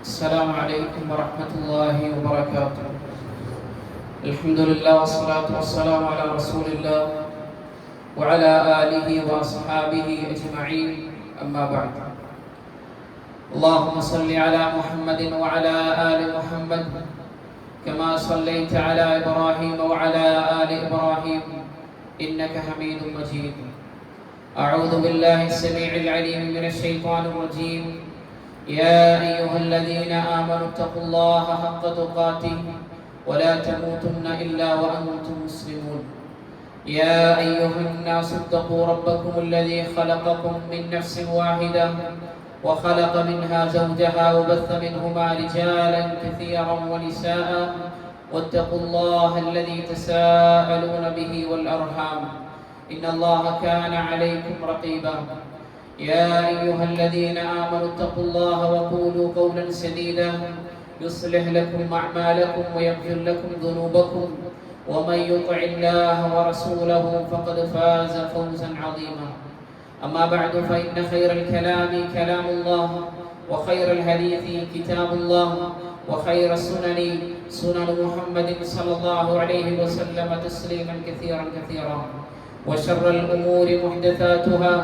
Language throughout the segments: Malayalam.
السلام عليكم ورحمة الله وبركاته. الحمد لله والصلاة والسلام على رسول الله وعلى آله وأصحابه أجمعين، أما بعد. اللهم صل على محمد وعلى آل محمد كما صليت على إبراهيم وعلى آل إبراهيم إنك حميد مجيد. أعوذ بالله السميع العليم من الشيطان الرجيم. يا أيها الذين آمنوا اتقوا الله حق تقاته ولا تموتن إلا وأنتم مسلمون. يا أيها الناس اتقوا ربكم الذي خلقكم من نفس واحدة وخلق منها زوجها وبث منهما رجالا كثيرا ونساء واتقوا الله الذي تساءلون به والأرحام إن الله كان عليكم رقيبا. يا أيها الذين آمنوا اتقوا الله وقولوا قولا سديدا يصلح لكم أعمالكم ويغفر لكم ذنوبكم ومن يطع الله ورسوله فقد فاز فوزا عظيما. أما بعد فإن خير الكلام كلام الله وخير الحديث كتاب الله وخير السنن سنن محمد صلى الله عليه وسلم تسليما كثيرا كثيرا وشر الأمور محدثاتها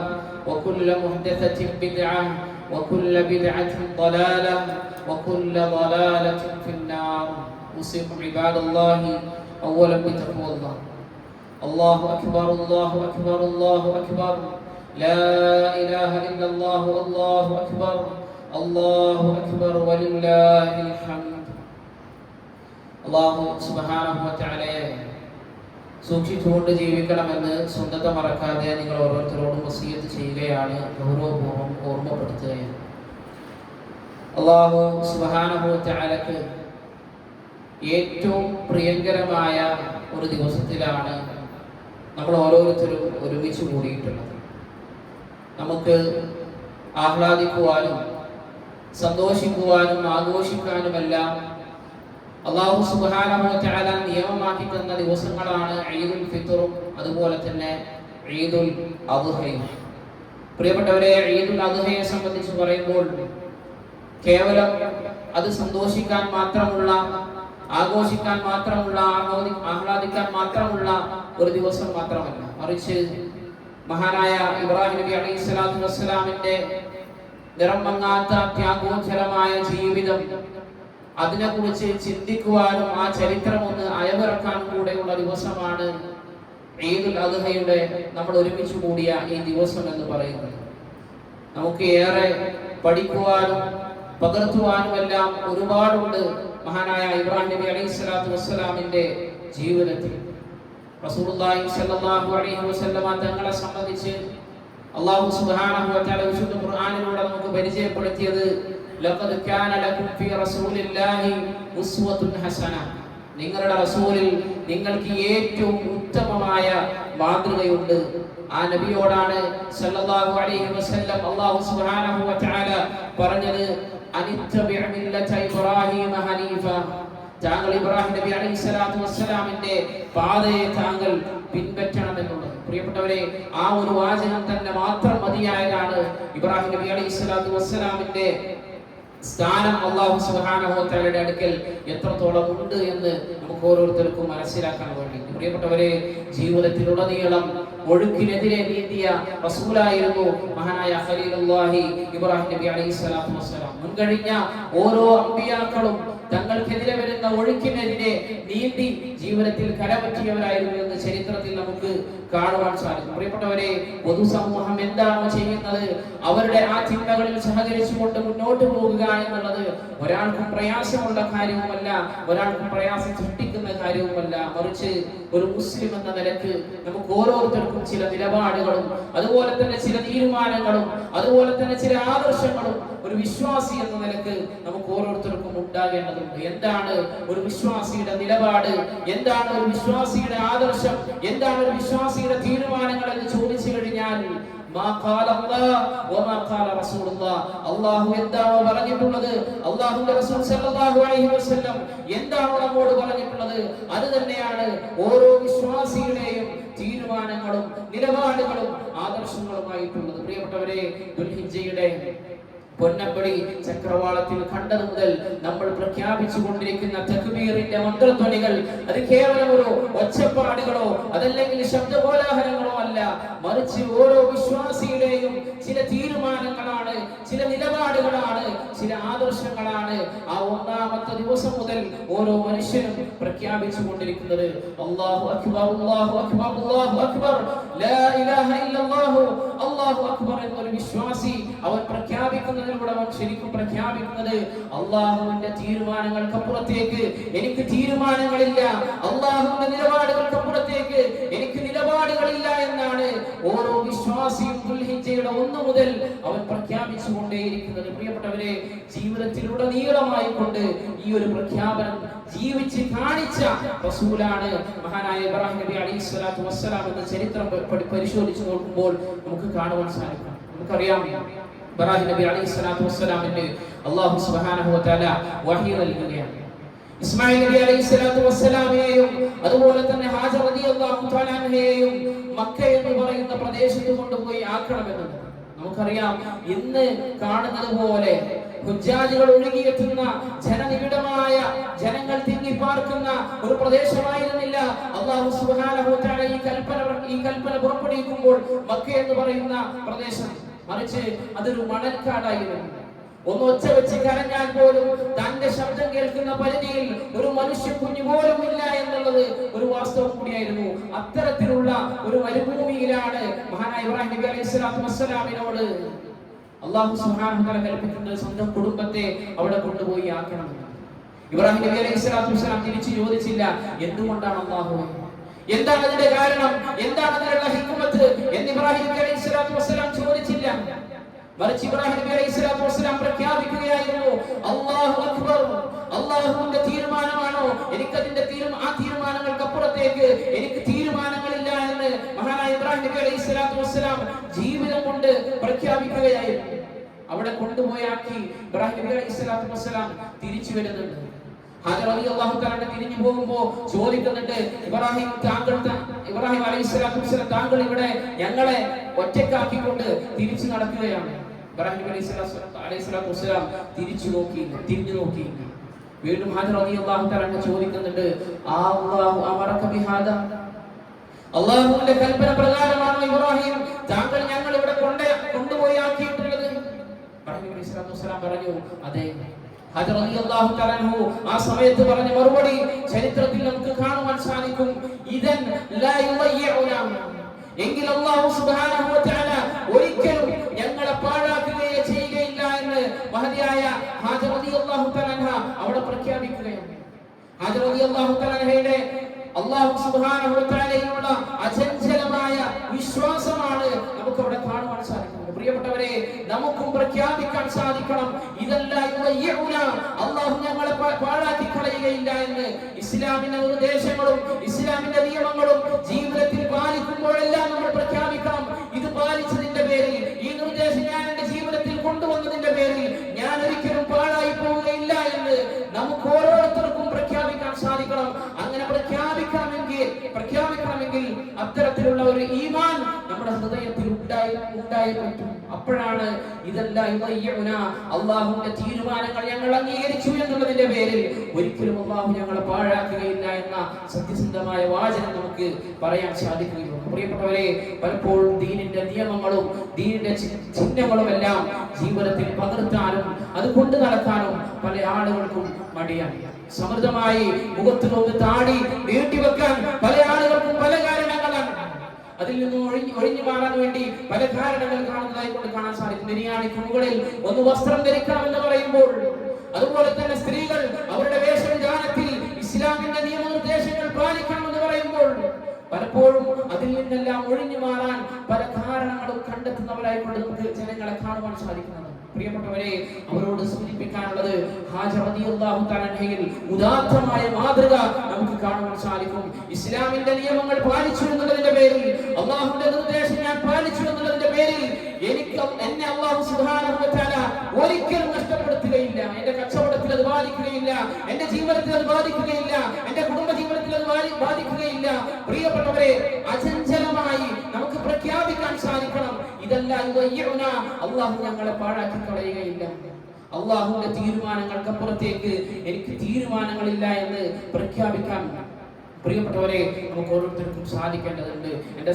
وكل محدثة بدعة وكل بدعة ضلالة وكل ضلالة في النار. أوصيكم عباد الله أولا بتقوى الله. الله أكبر الله أكبر الله أكبر لا إله إلا الله الله أكبر الله أكبر ولله الحمد. الله سبحانه وتعالى സൂക്ഷിച്ചുകൊണ്ട് ജീവിക്കണമെന്ന് സ്വന്തത്തെ മറക്കാതെ നിങ്ങൾ ഓരോരുത്തരോടും വസിയത്ത് ചെയ്യുകയാണ്, ഗൗരവപൂർവ്വം ഓർമ്മപ്പെടുത്തുകയാണ്. അല്ലാഹു സുബ്ഹാനഹു വ തആലക്ക് ഏറ്റവും പ്രിയങ്കരമായ ഒരു ദിവസത്തിലാണ് നമ്മൾ ഓരോരുത്തരും ഒരുമിച്ച് കൂടിയിട്ടുള്ളത്. നമുക്ക് ആഹ്ലാദിക്കുവാനും സന്തോഷിക്കുവാനും ആഘോഷിക്കാനുമെല്ലാം അല്ലാഹു സുബ്ഹാനഹു വ തആല നിയമമാക്കി തന്ന ദിവസങ്ങളാണ് ഈദുൽ ഫിത്റും അതുപോലെ തന്നെ ഈദുൽ അദ്ഹയും. പ്രിയപ്പെട്ടവരെ, ഈദുൽ അദ്ഹയെ സംബന്ധിച്ച് പറയുമ്പോൾ കേവലം അത് സന്തോഷിക്കാൻ മാത്രമുള്ള, ആഘോഷിക്കാൻ മാത്രമുള്ള, ആഹ്ലാദിക്കാൻ മാത്രമുള്ള ഒരു ദിവസം മാത്രമല്ല, മറിച്ച് മഹാനായ ഇബ്രാഹിം നബി അലൈഹി സ്വലാത്തു വസ്സലാമിന്റെ നിറം മങ്ങാത്ത ത്യാഗോജ്വലമായ ജീവിതം, അതിനെക്കുറിച്ച് ചിന്തിക്കുവാനും ആ ചരിത്രം ഒന്ന് അയവിറക്കാനും കൂടെയുള്ള ദിവസമാണ് ഈദുൽ അദ്ഹയുടെ നമ്മൾ ഒരുമിച്ച് കൂടിയ ഈ ദിവസം എന്ന് പറയുന്നത്. നമുക്ക് ഏറെ പഠിക്കുവാനും പകർത്തുവാനും എല്ലാം ഒരുപാടുണ്ട് മഹാനായ ഇബ്രാഹിം നബി അലൈഹി സ്വലാത്തു വസ്സലാമിന്റെ ജീവിതത്തിൽ. റസൂലുള്ളാഹി സ്വല്ലല്ലാഹു അലൈഹി വസല്ലമ തങ്ങളെ സംബന്ധിച്ച് അല്ലാഹു സുബ്ഹാനഹു വ തആല വിശുദ്ധ ഖുർആനിലൂടെ നമുക്ക് പരിചയപ്പെടുത്തിയത് ലഖദ് കാന ലക്കും ഫീ റസൂലില്ലാഹി ഉസ്വത്തുൻ ഹസന. നിങ്ങളുടെ റസൂലിൽ നിങ്ങൾക്ക് ഏറ്റവും ഉത്തമമായ മാതൃകയുണ്ട്. ആ നബിയോടാണ് സല്ലല്ലാഹു അലൈഹി വസല്ലം അല്ലാഹു സുബ്ഹാനഹു വ തആല പറഞ്ഞത്, അനിത്തബിഅ മില്ലത ഇബ്രാഹീമ ഹനീഫ. താങ്കൾ ഇബ്രാഹിം നബി അലൈഹി സ്വലാത്തു വസ്സലാമിന്റെ പാതയെ താങ്കൾ പിൻപറ്റണമെന്നുള്ളത്. പ്രിയപ്പെട്ടവരെ, ആ ഒരു വാചകം തന്നെ മാത്രം മതിയായതാണ് ഇബ്രാഹിം നബി അലൈഹി സ്വലാത്തു വസ്സലാമിന്റെ സ്ഥാനം അല്ലാഹു സുബ്ഹാനഹു വ തആലയുടെ അടുക്കൽ എത്രത്തോളം ഉണ്ട് എന്ന് നമുക്ക് ഓരോരുത്തർക്കും മനസ്സിലാക്കാൻ വേണ്ടി. പ്രിയപ്പെട്ടവരെ, ജീവിതത്തിലുടനീളം ഒഴുക്കിനെതിരെ നീന്തിയ റസൂലായിരുന്നു മഹാനായ ഖലീലുല്ലാഹി ഇബ്രാഹിം നബി അലൈഹി സ്വലാത്തു വസ്സലാം. മുൻകഴിഞ്ഞ ഓരോ അമ്പിയാക്കളും തങ്ങൾക്കെതിരെ വരുന്ന ഒഴുക്കിനെതിരെ നീന്തി ജീവിതത്തിൽ കരപറ്റിയവരായിരുന്നു എന്ന് ചരിത്രത്തിൽ നമുക്ക് കാണുവാൻ സാധിക്കും. പ്രിയപ്പെട്ടവരെ, പൊതുസമൂഹം എന്താണോ ചെയ്യുന്നത് അവരുടെ ആ ചിന്തകളിൽ സഹകരിച്ചുകൊണ്ട് മുന്നോട്ട് പോകുക എന്നുള്ളത് ഒരാൾക്കും പ്രയാസമുള്ള കാര്യവുമല്ല, ഒരാൾക്കും പ്രയാസം സൃഷ്ടിക്കുന്ന കാര്യവുമല്ല. മറിച്ച് ഒരു മുസ്ലിം എന്ന നിലക്ക് നമുക്ക് ഓരോരുത്തർക്കും ചില നിലപാടുകളും അതുപോലെ തന്നെ ചില തീരുമാനങ്ങളും അതുപോലെ തന്നെ ചില ആദർശങ്ങളും ഒരു വിശ്വാസി എന്ന നിലക്ക് നമുക്ക് ഓരോരുത്തർക്കും ഉണ്ടാകേണ്ടതുണ്ട്. എന്താണ് ഒരു വിശ്വാസിയുടെ നിലപാട്, എന്താണ് ഒരു വിശ്വാസിയുടെ ആദർശം, എന്താണ് ഒരു വിശ്വാസിയുടെ തീരുമാനങ്ങൾ എന്ന് ചോദിച്ചു കഴിഞ്ഞാൽ അല്ലാഹു എന്താണോ പറഞ്ഞിട്ടുള്ളത്, അല്ലാഹുവിന്റെ റസൂൽ സല്ലല്ലാഹു അലൈഹി വസല്ലം എന്താണോ നമ്മോട് പറഞ്ഞിട്ടുള്ളത്, അത് തന്നെയാണ് ഓരോ വിശ്വാസിയുടെയും തീരുമാനങ്ങളും നിലപാടുകളും ആദർശങ്ങളുമായിട്ടുള്ളത്. പ്രിയപ്പെട്ടവരെ, ദുൽഹിജ്ജയുടെ പൊന്നമ്പടി ചക്രവാളത്തിൽ കണ്ടത് മുതൽ നമ്മൾ പ്രഖ്യാപിച്ചു കൊണ്ടിരിക്കുന്ന തക്ബീറിന്റെ മന്ത്രധ്വനികൾ അത് കേവലം ഒരു ഒച്ചപ്പാടുകളോ അതല്ലെങ്കിൽ ശബ്ദകോലാഹലങ്ങളോ അല്ല, മറിച്ച് ഓരോ വിശ്വാസിയുടെയും ചില തീരുമാനങ്ങളാണ്, ചില നിലപാടുകളാണ്, ചില ആദർശങ്ങളാണ് ആ ഒന്നാമത്തെ ദിവസം മുതൽ ഓരോ മനുഷ്യനും പ്രഖ്യാപിച്ചു കൊണ്ടിരിക്കുന്നത്. അല്ലാഹു അക്ബർ, അല്ലാഹു അക്ബർ, അല്ലാഹു അക്ബർ, ലാ ഇലാഹ ഇല്ലല്ലാഹു, അല്ലാഹു അക്ബർ എന്നൊരു വിശ്വാസി അവൻ പ്രഖ്യാപിക്കുന്നതിലൂടെ അവൻ ശരിക്കും പ്രഖ്യാപിക്കുന്നത് അല്ലാഹുവിന്റെ തീരുമാനങ്ങൾക്കപ്പുറത്തേക്ക് എനിക്ക് തീരുമാനങ്ങളില്ല, അല്ലാഹുവിന്റെ നിലപാടുകൾക്കപ്പുറത്തേക്ക് എനിക്ക് നിലപാടുകളില്ല എന്നാണ് ഓരോ വിശ്വാസിയും ദുൽഹിജ്ജയുടെ 1 മുതൽ അവൻ പ്രഖ്യാപിച്ചു കൊണ്ടേയിരിക്കുന്നത്. പ്രിയപ്പെട്ടവരെ, ജീവിതത്തിലുടനീളമായി കൊണ്ട് ഈ ഒരു പ്രഖ്യാപനം ജീവിച്ച് കാണിച്ച റസൂലാണ് മഹാനായ ഇബ്രാഹിം നബി അലൈഹിസ്സലാത്തു വസ്സലാം എന്ന ചരിത്രം പരിശോധിച്ച് നോക്കുമ്പോൾ നമുക്ക് കാണുവാൻ സാധിക്കും. നമുക്കറിയാം, ഇബ്രാഹിം നബി അലൈഹിസ്സലാത്തു വസ്സലാമിന് അല്ലാഹു സുബ്ഹാനഹു വ തആല വഹി നൽകുകയാണ്. ഇസ്മായിൽ നബി അലൈഹിസ്സലാത്തു വസ്സലാമിനെയും അതുപോലെ തന്നെ ഹാജർ റളിയല്ലാഹു തആല അൻഹയെയും മക്ക എന്ന് പറയുന്ന പ്രദേശത്ത് കൊണ്ടുപോയി ആക്കണമെന്ന്. നമുക്കറിയാം, ഇന്ന് കാണുന്നത് പോലെ ഹുജ്ജാജികൾ ഒഴുകിയെത്തുന്ന ജനനിബിഡമായ ജനങ്ങൾ തിങ്ങിപ്പാർക്കുന്ന ഒരു പ്രദേശമായിരുന്നില്ല അല്ലാഹു സുബ്ഹാനഹു വ തആല ഈ കൽപ്പന പുറപ്പെടുവിക്കുമ്പോൾ മക്ക എന്ന് പറയുന്ന പ്രദേശം. മറിച്ച് അതൊരു മണൽക്കാടായിരുന്നു. ഒന്ന് ഒച്ച വെച്ച് കരഞ്ഞാൽ പോലും തന്റെ ശബ്ദം കേൾക്കുന്ന പരിധിയിൽ ഒരു മനുഷ്യ കുഞ്ഞു പോലും ഇല്ല എന്നുള്ളത് ഒരു വാസ്തവം കൂടിയായിരുന്നു. അത്തരത്തിലുള്ള ഒരു മരുഭൂമിയിലാണ് മഹാനായ ഇബ്രാഹിം നബി അലൈഹിസ്സലാത്തു വസ്സലാമിനോട് അല്ലാഹു സുബ്ഹാനഹു വ തആല കൽപ്പിക്കുന്നത് സ്വന്തം കുടുംബത്തെ അവിടെ കൊണ്ടുപോയി ആക്കണം. ഇബ്രാഹിം നബി അലൈഹിസ്സലാത്തു വസ്സലാം തിരിച്ചു ചോദിച്ചില്ല, എന്തുകൊണ്ടാണ് അല്ലാഹു, എന്താണ് അതിന്റെ കാരണം, എന്താണ് അതിനുള്ള ഹിക്മത്ത് എന്ന് ഇബ്രാഹിം നബി അലൈഹിസ്സലാത്തു വസ്സലാം ചോദിച്ചില്ല. മറിച്ച് ഇബ്രാഹിം നബി അലൈഹിസ്സലാത്തു വസ്സലാം പ്രഖ്യാപിക്കുകയായിരുന്നു, അല്ലാഹു അക്ബർ, അല്ലാഹുവിന്റെ തീരുമാനമാണോ, എനിക്കതിന്റെ ആ തീരുമാനങ്ങൾക്ക് അപ്പുറത്തേക്ക് എനിക്ക് തീരുമാനങ്ങളില്ല എന്ന് മഹാനായ ഇബ്രാഹിം നബി അലൈഹിസ്സലാത്തു വസ്സലാം ജീവിതം കൊണ്ട് പ്രഖ്യാപിക്കുകയായിരുന്നു. അവിടെ കൊണ്ടുപോയാക്കി ഇബ്രാഹിം നബി അലൈഹിസ്സലാത്തു വസ്സലാം തിരിച്ചു വരുന്നുണ്ട്. ഹാജർ റളിയല്ലാഹു തആല തിരിഞ്ഞു പോകുമ്പോൾ ചോദിക്കുന്നുണ്ട്, ഇബ്രാഹിം അലൈഹിസ്സലാത്തു വസ്സലാം താങ്കൾ ഇവിടെ ഞങ്ങളെ ഒറ്റക്കാക്കിക്കൊണ്ട് തിരിച്ചു നടക്കുകയാണ്. ഇബ്രാഹിം അലൈഹിസ്സലാത്തു വസ്സലാം തിരിഞ്ഞു നോക്കി. വീണ്ടും ഹാജർ റളിയല്ലാഹു തആല ചോദിക്കുന്നുണ്ട്, അല്ലാഹു അമറക ബിഹാദാ, അല്ലാഹുവിന്റെ കൽപ്പന പ്രകാരമാണോ ഇബ്രാഹിം താങ്കൾ ഞങ്ങൾ ഇവിടെ കൊണ്ടുപോയി ആക്കിയിട്ടുള്ളത്? ഇബ്രാഹിം അലൈഹിസ്സലാത്തു വസ്സലാം പറഞ്ഞു, അതെ. ഹാജർ റളിയല്ലാഹു തആല ആ സമയത്ത് പറഞ്ഞ മറുപടി ചരിത്രത്തിൽ നമുക്ക് കാണുവാൻ സാധിക്കും, ഇദൻ ലാ യുളയ്യിഉനാ, എങ്കിൽ അല്ലാഹു സുബ്ഹാനഹു വ തആല ഒരിക്കലും ഞങ്ങളെ പാഴാക്കുകയേ ചെയ്യുകയില്ല എന്ന് മഹതിയായ ഹാജർ റളിയല്ലാഹു തആല അവിടെ പ്രഖ്യാപിക്കുകയാണ്. ഹാജർ റളിയല്ലാഹു തആലയുടെ അല്ലാഹു സുബ്ഹാനഹു വ തആലയിലുള്ള അചഞ്ചലമായ വിശ്വാസമാണ് നമുക്ക് അവിടെ കാണുവാൻ സാധിക്കുന്നത്. പ്രിയപ്പെട്ടവരെ, നമുക്കും പ്രഖ്യാപിക്കാൻ സാധിക്കണം, ഇതെല്ലാം അല്ലാഹു ഞങ്ങളെ പാഴാക്കി കളയുകയില്ല എന്ന്. ഇസ്ലാമിന്റെ നിർദ്ദേശങ്ങളും ഇസ്ലാമിന്റെ നിയമങ്ങളും ജീവിതത്തിൽ പാലിക്കുമ്പോഴെല്ലാം നമ്മൾ പ്രഖ്യാപിക്കണം, ഇത് പാലിച്ചതിന്റെ പേരിൽ, ഈ നിർദ്ദേശം ഞാൻ എന്റെ ജീവിതത്തിൽ കൊണ്ടുവന്നതിന്റെ പേരിൽ ഞാൻ ഒരിക്കലും പാഴായി പോവുകയില്ല എന്ന് നമുക്ക് ഓരോരുത്തർക്കും പ്രഖ്യാപിക്കാൻ സാധിക്കണം. അങ്ങനെ പ്രഖ്യാപിക്കണമെങ്കിൽ അത്തരത്തിലുള്ള ഒരു ഈമാൻ നമ്മുടെ ഹൃദയത്തിൽ ഉണ്ടായി പറ്റും. അപ്പോഴാണ് ഇതെല്ലാം അല്ലാഹുവിന്റെ തീരുമാനങ്ങൾ ഞങ്ങൾ അംഗീകരിച്ചു എന്നുള്ളതിന്റെ പേരിൽ ഒരിക്കലും അല്ലാഹു ഞങ്ങളെ പാഴാക്കുകയില്ല എന്ന സത്യസന്ധമായ വാചകം നമുക്ക് പറയാൻ സാധിക്കുകയുള്ളൂ. പ്രിയപ്പെട്ടവരെ, പലപ്പോഴും ദീനിന്റെ നിയമങ്ങളും ദീനിന്റെ ചിഹ്നങ്ങളും എല്ലാം ജീവിതത്തിൽ പകർത്താനും അത് കൊണ്ടു നടക്കാനും പല ആളുകൾക്കും മടിയാണ്. സമൃദ്ധമായി മുഖത്ത് നോക്കി താടി നീട്ടിവെക്കാൻ പല ആളുകൾക്കും പല കാരണങ്ങളാണ്. അതിൽ നിന്ന് ഒഴിഞ്ഞു മാറാൻ വേണ്ടി പല കാരണങ്ങൾ കാണുന്നതായി കൊണ്ട് കാണാൻ സാധിക്കും. ബിരിയാണിക്ക് മുകളിൽ ഒന്ന് വസ്ത്രം ധരിക്കണമെന്ന് പറയുമ്പോൾ, അതുപോലെ തന്നെ സ്ത്രീകൾ അവരുടെ വേഷവിധാനത്തിൽ ഇസ്ലാമിന്റെ നിയമനിർദ്ദേശങ്ങൾ പാലിക്കണമെന്ന് പറയുമ്പോൾ പലപ്പോഴും അതിൽ നിന്നെല്ലാം ഒഴിഞ്ഞു മാറാൻ പല കാരണങ്ങളും കണ്ടെത്തുന്നവരായി കൊണ്ട് നമുക്ക് ജനങ്ങളെ കാണുവാൻ സാധിക്കുന്നത്. പ്രിയപ്പെട്ടവരെ, അവരോട് സൂചിപ്പിക്കാനുള്ളത് ഹാജർ റളിയല്ലാഹു തആലയിൽ ഉദാത്തമായ മാതൃക നമുക്ക് കാണുവാൻ സാധിക്കും. ഇസ്ലാമിന്റെ നിയമങ്ങൾ പാലിച്ചു എന്നതിന്റെ പേരിൽ, അല്ലാഹുവിന്റെ നിർദ്ദേശം ഞാൻ പാലിച്ചു എന്നതിന്റെ പേരിൽ എന്നെ അല്ലാഹു സുബ്ഹാനഹു വ തആല ഒരിക്കലും നഷ്ടപ്പെടുത്തുകയില്ല. എന്റെ കച്ചവടത്തിൽ അത് ബാധിക്കുകയില്ല, എന്റെ ജീവിതത്തിൽ അത് ബാധിക്കുകയില്ല, എന്റെ കുടുംബ ജീവിതത്തിൽ അത് ബാധിക്കുകയില്ല. പ്രിയപ്പെട്ടവരെ, അചഞ്ചലമായി നമുക്ക് പ്രഖ്യാപിക്കാൻ സാധിക്കണം, ഇതല്ല അല്ലാഹു ഞങ്ങളെ പാഴാക്കി കളയുകയില്ല. അല്ലാഹുവിന്റെ തീരുമാനങ്ങൾക്കപ്പുറത്തേക്ക് എനിക്ക് തീരുമാനങ്ങളില്ല എന്ന് പ്രഖ്യാപിക്കാൻ പ്രിയപ്പെട്ടവരെ നമുക്ക് ഓരോരുത്തർക്കും സാധിക്കേണ്ടതുണ്ട്. എൻ്റെ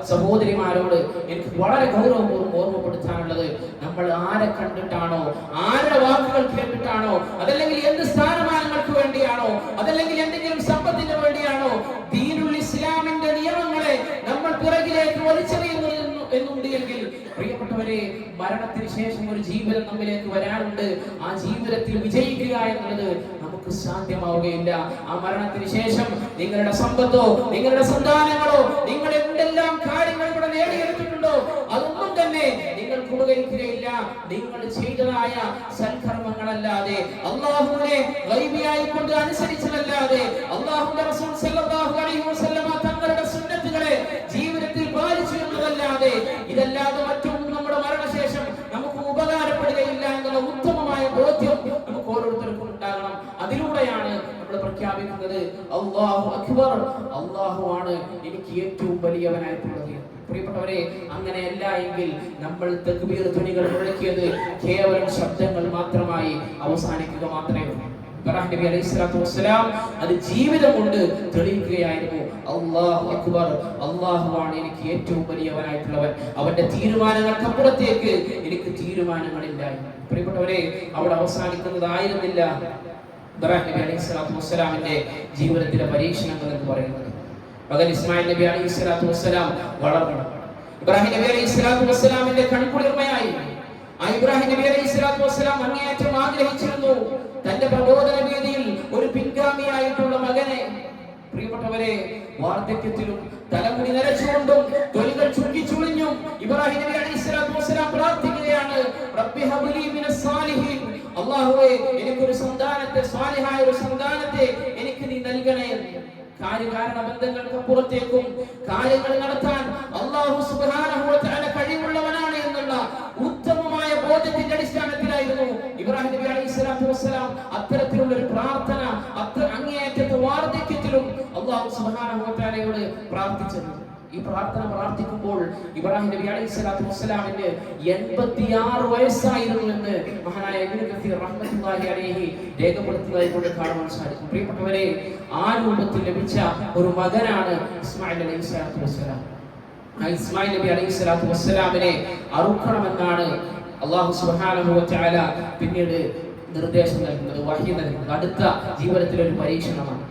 സഹോദരിമാരോട് എനിക്ക് വളരെ ഗൗരവപൂർവ്വം ഓർമ്മപ്പെടുത്താനുള്ളത്, നമ്മൾ ആരെ കണ്ടിട്ടാണോ, ആരുടെ വാക്കുകൾ കേട്ടിട്ടാണോ, അതല്ലെങ്കിൽ എന്ത് സ്ഥാനമാനങ്ങൾക്ക് വേണ്ടിയാണോ, അതല്ലെങ്കിൽ എന്തെങ്കിലും സമ്പത്തിന് വേണ്ടിയാണോ ദീനുൽ ഇസ്ലാമിന്റെ നിയമങ്ങളെ നമ്മൾ പിറകിലേക്ക് വലിച്ചെറിയുന്നത് എന്നുണ്ട് എങ്കിൽ പ്രിയപ്പെട്ടവരെ, മരണത്തിന് ശേഷം ഒരു ജീവിതം നമ്മിലേക്ക് വരാനുണ്ട്. ആ ജീവിതത്തിൽ വിജയിക്കുക എന്നുള്ളത് നമുക്ക് സാധ്യമാവുകയില്ല. ആ മരണത്തിന് ശേഷം നിങ്ങളുടെ സമ്പത്തോ, നിങ്ങളുടെ സന്താനങ്ങളോ, നിങ്ങൾ എന്തെല്ലാം കാര്യങ്ങൾ ഇവിടെ നേടിയെടുത്തിട്ടുണ്ടോ അതൊന്നും തന്നെ നിങ്ങൾക്ക് ഉപകരിക്കുകയില്ല. നിങ്ങൾ ചെയ്തതായ സൽക്കർമ്മങ്ങളല്ലാതെ, അല്ലാഹുവിനെ ഗൈബിയായി കൊണ്ട് അനുസരിച്ചതല്ലാതെ, അല്ലാഹുവിന്റെ റസൂൽ സല്ലല്ലാഹു അലൈഹി വസല്ലമ തങ്ങളുടെ സുന്നത്തുകളെ ജീവിതത്തിൽ പാലിച്ചു എന്നതല്ലാതെ, ഇതല്ലാതെ മറ്റൊന്നും നമ്മുടെ മരണശേഷം നമുക്ക് ഉപകാരപ്പെടുകയില്ല എന്നുള്ള ഉത്തമമായ ബോധ്യം നമുക്ക് ഓരോരുത്തർക്കും ഉണ്ടാകണം. അതിലൂടെയാണ് നമ്മൾ പ്രഖ്യാപിക്കുന്നത്, അല്ലാഹു അക്ബർ, അല്ലാഹു ആണ് എനിക്ക് ഏറ്റവും വലിയവനായിട്ടുള്ളത്. പ്രിയപ്പെട്ടവരെ, അങ്ങനെയല്ല എങ്കിൽ നമ്മൾ തക്ബീർ ധ്വനികൾ മുഴക്കിയത് കേവലം ശബ്ദങ്ങൾ മാത്രമായി അവസാനിക്കുക മാത്രമേ ഉള്ളൂ. ഇബ്രാഹിം നബി അലൈഹി സ്വലാത്തു വസ്സലാം അത് ജീവിതം കൊണ്ട് തെളിയിക്കുകയായിരുന്നു. അല്ലാഹു അക്ബർ, അല്ലാഹുവാണ് എനിക്ക് ഏറ്റവും വലിയവനായിട്ടുള്ളവൻ, അവന്റെ തീരുമാനങ്ങൾക്കപ്പുറത്തേക്ക് എനിക്ക് തീരുമാനങ്ങളില്ല. പ്രിയപ്പെട്ടവരെ, അവിടെ അവസാനിക്കുന്നതായിരുന്നില്ല ഇബ്രാഹിം നബി അലൈഹി സ്വലാത്തു വസ്സലാമിന്റെ ജീവിതത്തിലെ പരീക്ഷണങ്ങൾ എന്ന് പറയുന്നത്. മകൻ ഇസ്മായിൽ നബി അലൈഹി സ്വലാത്തു വസ്സലാം വളർന്നു. ഇബ്രാഹിം നബി അലൈഹി സ്വലാത്തു വസ്സലാമിന്റെ കൺകുളിർമയായി ആ ഇബ്രാഹിം നബി അലൈഹി സ്വലാത്തു വസ്സലാം അങ്ങേയറ്റം ആഗ്രഹിച്ചിരുന്നു തന്റെ പ്രബോധന വേദിയിൽ ഒരു പിൻഗാമിയായിട്ടുള്ള മകനെ. പ്രിയപ്പെട്ടവരെ, വാർദ്ധക്യത്തിലും തലമുടി നരച്ചുകൊണ്ടും തൊലികൾ ചുരുങ്ങിച്ചുളിഞ്ഞും ഇബ്രാഹിം നബി അലൈഹി സ്വലാത്തു വസ്സലാം പ്രാർത്ഥിക്കുകയാണ്, റബ്ബി ഹബ്ലി മിനസ് സാലിഹീൻ, അല്ലാഹുവേ എനിക്കൊരു സന്താനത്തെ, സാലിഹായ ഒരു സന്താനത്തെ എനിക്ക് നീ നൽകണേ. കാര്യകാരണ ബന്ധങ്ങൾക്ക് പുറത്തേക്കും കാര്യങ്ങൾ നടത്താൻ അല്ലാഹു സുബ്ഹാനഹു വ തആല കഴിവുള്ളവനാണ് എന്നുള്ള ഉത്തമമായ ബോധ്യത്തിന്റെ അടിസ്ഥാനത്തിലായിരുന്നു ഇബ്രാഹിം നബി അലൈഹി സ്വലാത്തു വസ്സലാം അത്തരത്തിലുള്ള ഒരു പ്രാർത്ഥന അങ്ങേയറ്റത്തെ വാർദ്ധക്യത്തിലും അല്ലാഹു സുബ്ഹാനഹു വ തആലയോട് പ്രാർത്ഥിച്ചത്. ഈ പ്രാർത്ഥന പ്രാർത്ഥിക്കുമ്പോൾ ഇബ്രാഹിം നബി അലൈഹി സ്വലാത്തു വസ്സലാമിന് 86 വയസ്സായിരുന്നു എന്ന് മഹാനായ ഇബ്നു കസീർ റഹ്മത്തുള്ളാഹി അലൈഹി രേഖപ്പെടുത്തുന്നതായി കൊണ്ട് കാണുവാൻ സാധിക്കും. പ്രിയപ്പെട്ടവരെ, ആ രൂപത്തിൽ ലഭിച്ച ഒരു മകനാണ് ഇസ്മായിൽ അലൈഹി സ്വലാത്തു വസ്സലാം. ആ ഇസ്മായിൽ നബി അലൈഹി സ്വലാത്തു വസ്സലാമിനെ അറുക്കണമെന്നാണ് അല്ലാഹു സുബ്ഹാനഹു വ തആല പിന്നീട് നിർദ്ദേശം നൽകുന്നത്, വഹി നൽകുന്നത്. അടുത്ത ജീവിതത്തിലെ ഒരു പരീക്ഷണമാണ്.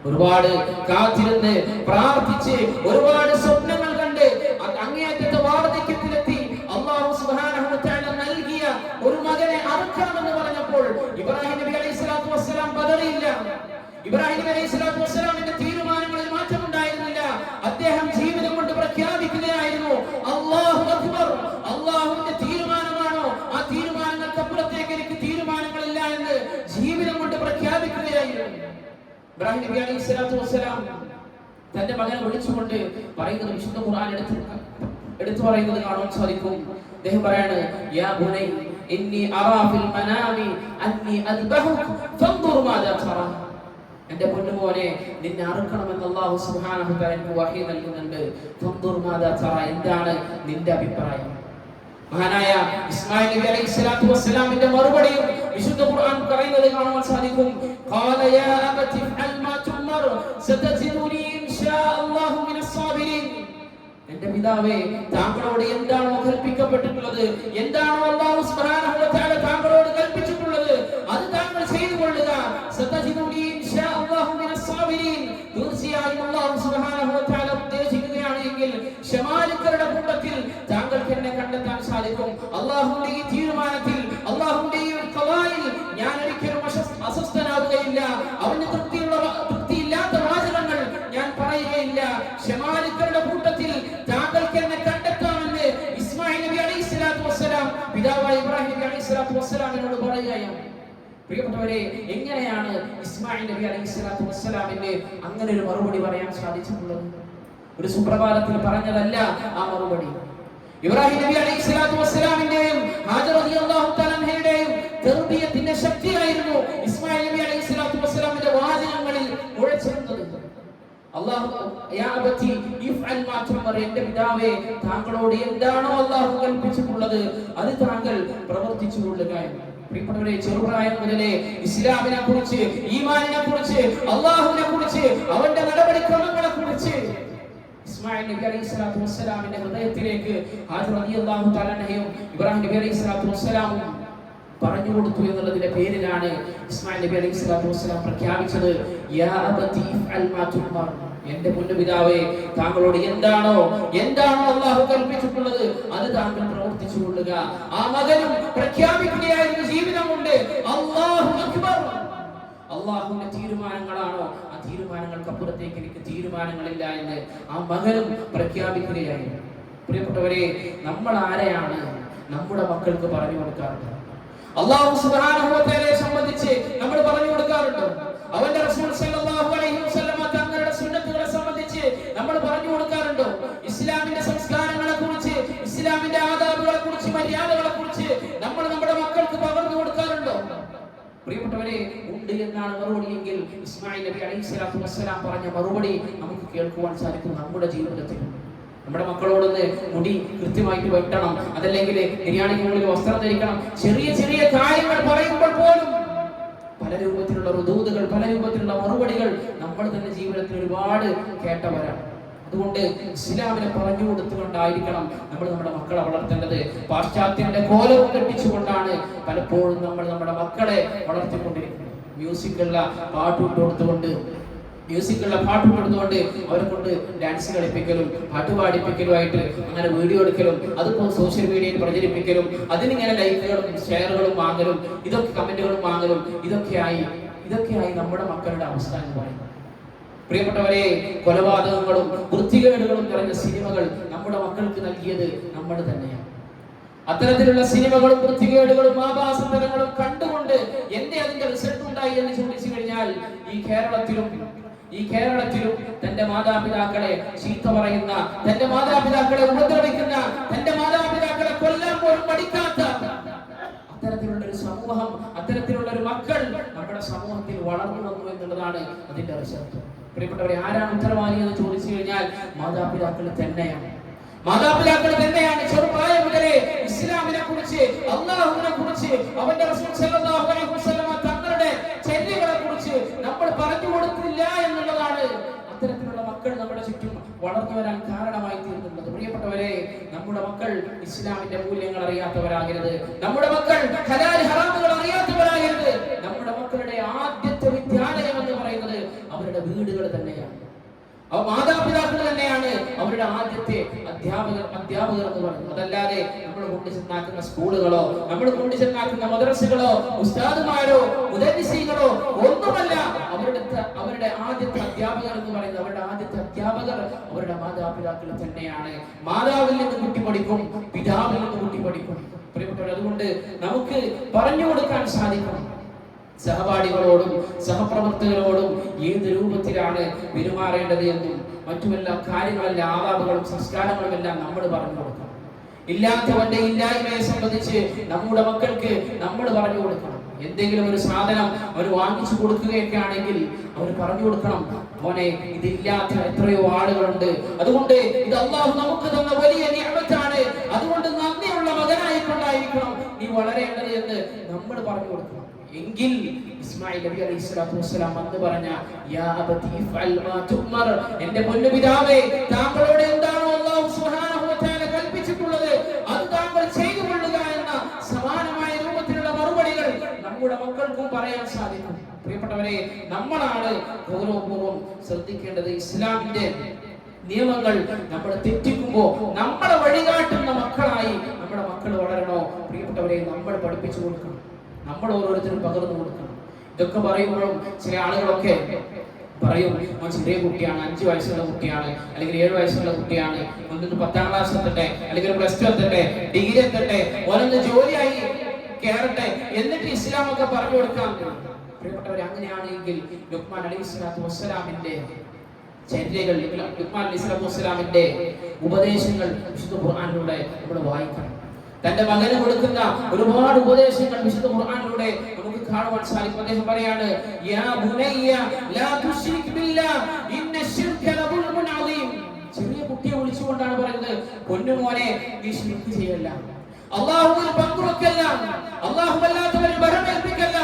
ഒരുപാട് കാത്തിരുന്ന് പ്രാർത്ഥിച്ച് ഒരുപാട് സ്വപ്നങ്ങൾ കണ്ട് അങ്ങേയറ്റത്തെ വാർദ്ധക്യത്തിലെത്തി അല്ലാഹു സുബ്ഹാനഹു വ തആല നൽകിയ ഒരു മകനെ അറുക്കണമെന്ന് പറഞ്ഞപ്പോൾ ഇബ്രാഹിം നബി അലൈഹി സ്വലാത്തു വസ്സലാം പതറിയില്ല. ഇബ്രാഹിം നബി അലൈഹി സ്വലാത്തു വസ്സലാമിന്റെ തീരുമാനങ്ങളിൽ മാറ്റമുണ്ടായിരുന്നില്ല. അദ്ദേഹം ജീവിതം കൊണ്ട് പ്രഖ്യാപിക്കുകയായിരുന്നു, അല്ലാഹു അക്ബർ, അല്ലാഹുവിന്റെ തീരുമാനമാണോ ആ തീരുമാനങ്ങൾക്കപ്പുറത്തേക്ക് എനിക്ക് തീരുമാനങ്ങളില്ല എന്ന് ജീവിതം കൊണ്ട് പ്രഖ്യാപിക്കുകയായിരുന്നു. ഇബ്രാഹിം നബി അലൈഹി സ്വലാത്തു വസ്സലാം തന്റെ മകനെ വിളിച്ചുകൊണ്ട് പറയുന്നത് വിശുദ്ധ ഖുർആൻ എടുത്തു പറയുന്നത് കാണാൻ സാധിക്കും. അദ്ദേഹം പറയാണ്, യാ ബുനൈ ഇന്നി അറാ ഫിൽ മനാമി അന്നി അദ്ബഹുക ഫൻദുർ മാദാ തറാ. എന്റെ പൊന്നുമോനെ, നിന്നെ അറുക്കണമെന്ന് അല്ലാഹു സുബ്ഹാനഹു വ തആല എനിക്ക് വഹി നൽകുന്നുണ്ട്. ഫൻദുർ മാദാ തറാ, എന്താണ് നിന്റെ അഭിപ്രായം? മഹാനായ ഇസ്മായിൽ നബി അലൈഹി സ്വലാത്തു വസ്സലാമിന്റെ മറുപടിയും വിശുദ്ധ ഖുർആൻ പറയുന്നത് കാണാൻ സാധിക്കും. ഖാല യാ അബതി ഫഅൽ മാ തുമർ സതജിദുനി ഇൻഷാ അല്ലാഹു മിനസ് സാബിരീൻ. എന്റെ പിതാവേ, താങ്കളോട് എന്താണോ കൽപ്പിക്കപ്പെട്ടിട്ടുള്ളത്, എന്താണോ അല്ലാഹു സുബ്ഹാനഹു വ തആല താങ്കളോട് കൽപ്പിച്ചിട്ടുള്ളത്, അത് താങ്കൾ ചെയ്തു കൊള്ളുക. സതജിദുനി ഇൻഷാ അല്ലാഹു മിനസ് സാബിരീൻ. തീർച്ചയായും അല്ലാഹു സുബ്ഹാനഹു വ തആല ഉദ്ദേശിക്കുകയാണ് എങ്കിൽ ക്ഷമാലുക്കളുടെ കൂട്ടത്തിൽ താങ്കൾക്ക് എന്നെ കണ്ടെത്താൻ സാധിക്കും. അല്ലാഹുവിന്റെ ഈ തീരുമാനത്തിൽ, അല്ലാഹുവിന്റെ ഈ ഖളായിൽ ഞാൻ ഒരിക്കലും അസ്വസ്ഥനാവുകയില്ല. അവന് തൃപ്തിയില്ലാത്ത വാചകങ്ങൾ ഞാൻ പറയുകയില്ല. ക്ഷമാലുക്കളുടെ കൂട്ടത്തിൽ താങ്കൾക്ക് എന്നെ കണ്ടെത്താമെന്ന് ഇസ്മായിൽ നബി അലൈഹി സ്വലാത്തു വസ്സലാം പിതാവായ ഇബ്രാഹിം നബി അലൈഹി സ്വലാത്തു വസ്സലാമിനോട് പറയുകയാണ്. പ്രിയപ്പെട്ടവരെ, എങ്ങനെയാണ് ഇസ്മായിൽ നബി അലൈഹി സ്വലാത്തു വസ്സലാമിന് അങ്ങനെ ഒരു മറുപടി പറയാൻ സാധിച്ചിട്ടുള്ളത്? ഒരു സുപ്രഭാതത്തിൽ പറഞ്ഞതല്ല ആ മറുപടി. ഇബ്രാഹിം നബി അലൈഹി സ്വലാത്തു വസ്സലാമിന്റെയും ഹാജർ റളിയല്ലാഹു തആല അൻഹയുടെയും തർബിയത്തിന്റെ ശക്തിയായിരുന്നു ഇസ്മായിൽ നബി അലൈഹി സ്വലാത്തു വസ്സലാമിന്റെ വാചകങ്ങളിൽ മുഴച്ചിരുന്നത്. അല്ലാഹു യാ അബതി ഇഫ്അൽ മാ തുമർ, ഉമർ, എന്റെ പിതാവേ, താങ്കളോട് എന്താണോ അല്ലാഹു കൽപ്പിച്ചിട്ടുള്ളത് അത് താങ്കൾ പ്രവർത്തിച്ചു കൊള്ളുക. പ്രിയപ്പെട്ടവരെ, ചെറുപ്രായം മുതലേ ഇസ്ലാമിനെ കുറിച്ച്, ഈമാനിനെ കുറിച്ച്, അല്ലാഹുവിനെ കുറിച്ച്, അവന്റെ നടപടിക്രമങ്ങളെ കുറിച്ച് ഇസ്മായിൽ നബി അലൈഹിസ്സലാത്തു വസ്സലാമിന്റെ ഹൃദയത്തിലേക്ക് ഹാജർ റളിയല്ലാഹു തആല അൻഹയും ഇബ്രാഹിം നബി അലൈഹിസ്സലാത്തു വസ്സലാമും പറഞ്ഞു കൊടുത്തു എന്നുള്ളതിന്റെ പേരിലാണ് ഇസ്മായിൽ നബി അലൈഹിസ്സലാത്തു വസ്സലാം പ്രഖ്യാപിച്ചത്, യാ അബതി ഇഫ്അൽ മാ തുഅ്മർ, എന്റെ പൊന്നുപിതാവേ, താങ്കളോട് എന്താണോ അല്ലാഹു കൽപ്പിച്ചിട്ടുള്ളത് അത് താങ്കൾ പ്രവർത്തിച്ചു കൊള്ളുക. ആ മകനും പ്രഖ്യാപിക്കുകയായിരുന്നു ജീവിതം കൊണ്ട് അല്ലാഹു അക്ബർ. അല്ലാഹുവിന്റെ തീരുമാനങ്ങളാണോ ആ തീരുമാനങ്ങൾക്കപ്പുറത്തേക്ക് എനിക്ക് തീരുമാനങ്ങളില്ല എന്ന് ആ മകനും പ്രഖ്യാപിക്കുകയായിരുന്നു. പ്രിയപ്പെട്ടവരെ, നമ്മൾ ആരെയാണ് നമ്മുടെ മക്കൾക്ക് പറഞ്ഞു കൊടുക്കാറുണ്ട്? അല്ലാഹു സുബ്ഹാനഹു വ തആലയെ സംബന്ധിച്ച് നമ്മൾ പറഞ്ഞു കൊടുക്കാറുണ്ട്. അവന്റെ റസൂൽ സല്ലല്ലാഹു അലൈഹി വസല്ലം തങ്ങളുടെ സുന്നത്തുകളെ സംബന്ധിച്ച് നമ്മൾ പറഞ്ഞു കൊടുക്കാറുണ്ടോ? ഇസ്ലാമിന്റെ സംസ്കാരങ്ങളെ കുറിച്ച്, ഇസ്ലാമിന്റെ ആദാബുകളെ കുറിച്ച്, മര്യാദകളെ കുറിച്ച് നമ്മൾ നമ്മുടെ മക്കൾക്ക് പകർന്നു കൊടുക്കാറുണ്ടോ? പ്രിയപ്പെട്ടവരെ, ഉണ്ട് എന്നാണ് മറുപടിയെങ്കിൽ ഇസ്മായിൽ നബി അലൈഹിസ്സലാത്തു വസ്സലാം പറഞ്ഞ മറുപടി നമുക്ക് കേൾക്കുവാൻ സാധിക്കും നമ്മുടെ ജീവിതത്തിൽ. നമ്മുടെ മക്കളോടൊന്ന് മുടി കൃത്യമായിട്ട് വെട്ടണം, അതല്ലെങ്കിൽ ബിരിയാണിക്ക് മുകളിൽ വസ്ത്രം ധരിക്കണം, ചെറിയ ചെറിയ കാര്യങ്ങൾ പറയുമ്പോൾ പോലും പല രൂപത്തിലുള്ള റുദൂദുകൾ, പല രൂപത്തിലുള്ള മറുപടികൾ നമ്മൾ തന്നെ ജീവിതത്തിൽ ഒരുപാട് കേട്ടവരാണ്. അതുകൊണ്ട് ഇസ്ലാമിനെ പറഞ്ഞു കൊടുത്തുകൊണ്ടായിരിക്കണം നമ്മൾ നമ്മുടെ മക്കളെ വളർത്തേണ്ടത്. പാശ്ചാത്യന്റെ കോലവും കെട്ടിച്ചുകൊണ്ടാണ് പലപ്പോഴും നമ്മൾ നമ്മുടെ മക്കളെ വളർത്തിക്കൊണ്ടിരിക്കുന്നത്. മ്യൂസിക്കുള്ള പാട്ടുകൊണ്ട് അവരെ കൊണ്ട് ഡാൻസ് കളിപ്പിക്കലും പാട്ട് പാടിപ്പിക്കലുമായിട്ട് അങ്ങനെ വീഡിയോ എടുക്കലും, അതിപ്പോ സോഷ്യൽ മീഡിയയിൽ പ്രചരിപ്പിക്കലും, അതിനിങ്ങനെ ലൈക്കുകളും ഷെയറുകളും വാങ്ങലും, ഇതൊക്കെ കമന്റുകളും വാങ്ങലും, ഇതൊക്കെയായി നമ്മുടെ മക്കളുടെ അവസ്ഥ എന്ന് പറയുന്നത്. പ്രിയപ്പെട്ടവരെ, കൊലപാതകങ്ങളും വൃത്തികേടുകളും നിറഞ്ഞ സിനിമകൾ നമ്മുടെ മക്കൾക്ക് നൽകിയത് നമ്മൾ തന്നെയാണ്. അത്തരത്തിലുള്ള സിനിമകളും വൃത്തികേടുകളും ആഭാസതരങ്ങളും കണ്ടുകൊണ്ട് എന്റെ അതിന്റെ റിസൾട്ട് ഉണ്ടായി എന്ന് ചോദിച്ചു കഴിഞ്ഞാൽ ഈ കേരളത്തിലും തന്റെ മാതാപിതാക്കളെ ചീത്ത പറയുന്ന, തന്റെ മാതാപിതാക്കളെ ഉപദ്രവിക്കുന്ന, തന്റെ മാതാപിതാക്കളെ കൊല്ലാൻ പോലും പഠിക്കാത്ത അത്തരത്തിലുള്ള ഒരു സമൂഹം, അത്തരത്തിലുള്ള ഒരു മക്കൾ നമ്മുടെ സമൂഹത്തിൽ വളർന്നു വന്നു എന്നുള്ളതാണ് അതിന്റെ റിസൾട്ട്. പ്രിയപ്പെട്ടവരെ, ആരാണ് ഉത്തരവാദി എന്ന് ചോദിച്ചു കഴിഞ്ഞാൽ മാതാപിതാക്കൾ തന്നെയാണ്. ചെറുപ്രായം മുതലേ ഇസ്ലാമിനെ കുറിച്ച്, അല്ലാഹുവിനെ കുറിച്ച്, അവന്റെ റസൂൽ സല്ലല്ലാഹു അലൈഹി വസല്ലം തങ്ങളുടെ ചര്യകളെ കുറിച്ച് നമ്മൾ പറഞ്ഞു കൊടുത്തില്ല എന്നുള്ളതാണ് അത്തരത്തിലുള്ള മക്കൾ നമ്മുടെ ചുറ്റും വളർന്നു വരാൻ കാരണമായി തീർന്നുള്ളത്. പ്രിയപ്പെട്ടവരെ, നമ്മുടെ മക്കൾ ഇസ്ലാമിന്റെ മൂല്യങ്ങൾ അറിയാത്തവരാകരുത്. നമ്മുടെ മക്കൾ ഹലാൽ ഹറാമുകൾ അറിയാത്തവരാകരുത്. നമ്മുടെ മക്കളുടെ ആദ്യത്തെ വിദ്യാലയം എന്ന് പറയുന്നത് അവരുടെ വീടുകൾ തന്നെയാണ്. മാതാപിതാക്കൾ തന്നെയാണ് അവരുടെ ആദ്യത്തെ അധ്യാപകർ എന്ന് പറയുന്നത്. അതല്ലാതെ നമ്മൾ കൊണ്ട് ചെന്നാക്കുന്ന സ്കൂളുകളോ, നമ്മൾ കൊണ്ട് ചെന്നാക്കുന്ന മദ്രസകളോ, ഉസ്താദുമാരോ, മുദരിസീങ്ങളോ ഒന്നുമല്ല അവരുടെ ആദ്യത്തെ അധ്യാപകർ എന്ന് പറയുന്നത്. അവരുടെ ആദ്യത്തെ അധ്യാപകർ അവരുടെ മാതാപിതാക്കൾ തന്നെയാണ്. മാതാവിൽ നിന്ന് കുട്ടി പഠിക്കും, പിതാവിൽ നിന്ന് കുട്ടി പഠിക്കും. പ്രിയപ്പെട്ടവർ, അതുകൊണ്ട് നമുക്ക് പറഞ്ഞു കൊടുക്കാൻ സാധിക്കണം. സഹപാഠികളോടും സഹപ്രവർത്തകരോടും ഏത് രൂപത്തിലാണ് പെരുമാറേണ്ടത് എന്നും മറ്റുമെല്ലാം കാര്യങ്ങളെല്ലാം, ആദാബുകളും സംസ്കാരങ്ങളും എല്ലാം നമ്മൾ പറഞ്ഞു കൊടുക്കണം. ഇല്ലാത്തവന്റെ ഇല്ലായ്മയെ സംബന്ധിച്ച് നമ്മുടെ മക്കൾക്ക് നമ്മൾ പറഞ്ഞു കൊടുക്കണം. എന്തെങ്കിലും ഒരു സാധനം അവർ വാങ്ങിച്ചു കൊടുക്കുകയൊക്കെ ആണെങ്കിൽ അവർ പറഞ്ഞു കൊടുക്കണം, മോനെ, ഇതില്ലാത്ത എത്രയോ ആളുകളുണ്ട്, അതുകൊണ്ട് ഇത് അല്ലാഹു നമുക്ക് തന്ന വലിയ നിഅമത്താണ്, അതുകൊണ്ട് നന്ദിയുള്ള മകനായിക്കൊണ്ടായിരിക്കണം നീ വളരേണ്ടത് എന്ന് നമ്മൾ പറഞ്ഞു കൊടുക്കണം. എങ്കിൽ ഇസ്മായിൽ നബി അലൈഹിസ്സലാത്തു വസ്സലാം അന്ന് പറഞ്ഞ യാ അബതി ഇഫ്അൽ മാ തുഅ്മർ, എന്റെ പൊന്നുപിതാവേ, താങ്കളോട് എന്താണോ അല്ലാഹു സുബ്ഹാനഹു വ തആല കൽപ്പിച്ചിട്ടുള്ളത് അത് താങ്കൾ ചെയ്തു കൊള്ളുക എന്ന സമാനമായ രൂപത്തിലുള്ള മറുപടികൾ നമ്മുടെ മക്കൾക്കും പറയാൻ സാധിക്കും. പ്രിയപ്പെട്ടവരെ, നമ്മളാണ് ഗൗരവപൂർവ്വം ശ്രദ്ധിക്കേണ്ടത്. ഇസ്ലാമിന്റെ നിയമങ്ങൾ നമ്മൾ തെറ്റിക്കുമ്പോൾ നമ്മളെ വഴികാട്ടുന്ന മക്കളായി നമ്മുടെ മക്കൾ വളരണോ? പ്രിയപ്പെട്ടവരെ, നമ്മൾ പഠിപ്പിച്ചു കൊടുക്കണം, നമ്മൾ ഓരോരുത്തരും പകർന്നു കൊടുക്കണം. ഇതൊക്കെ പറയുമ്പോഴും ചില ആളുകളൊക്കെ പറയും, ചെറിയ കുട്ടിയാണ്, 5 വയസ്സുള്ള കുട്ടിയാണ്, അല്ലെങ്കിൽ 7 വയസ്സുള്ള കുട്ടിയാണ്, ഒന്നൊന്ന് 10ാം ക്ലാസ് എത്തട്ടെ, അല്ലെങ്കിൽ +2 എത്തട്ടെ, ഡിഗ്രി എത്തട്ടെ, ഓരോന്ന് ജോലിയായി കേറട്ടെ, എന്നിട്ട് ഇസ്ലാമൊക്കെ പറഞ്ഞു കൊടുക്കാൻ. പ്രിയപ്പെട്ടവരെ, അങ്ങനെയാണെങ്കിൽ ലുഖ്മാൻ അലൈഹിസ്സലാത്തു വസ്സലാമിന്റെ ചര്യകൾ, ലുഖ്മാൻ അലൈഹിസ്സലാത്തു വസ്സലാമിന്റെ ഉപദേശങ്ങൾ വിശുദ്ധ ഖുർആനിലൂടെ നമ്മൾ വായിക്കണം. തന്റെ മകന് കൊടുക്കുന്ന ഒരുപാട് ഉപദേശങ്ങൾ വിശുദ്ധ ഖുർആനിലൂടെ നമുക്ക് കാണുവാൻ സാധിക്കും. അദ്ദേഹം പറയാണ്, യാ ബുനയ്യ ലാ തുശ്രിക് ബില്ലാഹ് ഇന്ന ശിർക ലദുൽമുൻ അദീം. ചെറിയ കുട്ടി കുട്ടിയെ വിളിച്ചുകൊണ്ടാണ് പറയുന്നത്, പൊന്നുമോനെ നീ ശിർക്ക് ചെയ്യല്ല, അല്ലാഹുവിൽ പങ്കുവെക്കല്ല, അല്ലാഹു അല്ലാത്തവരെ ഭരമേൽപ്പിക്കല്ല.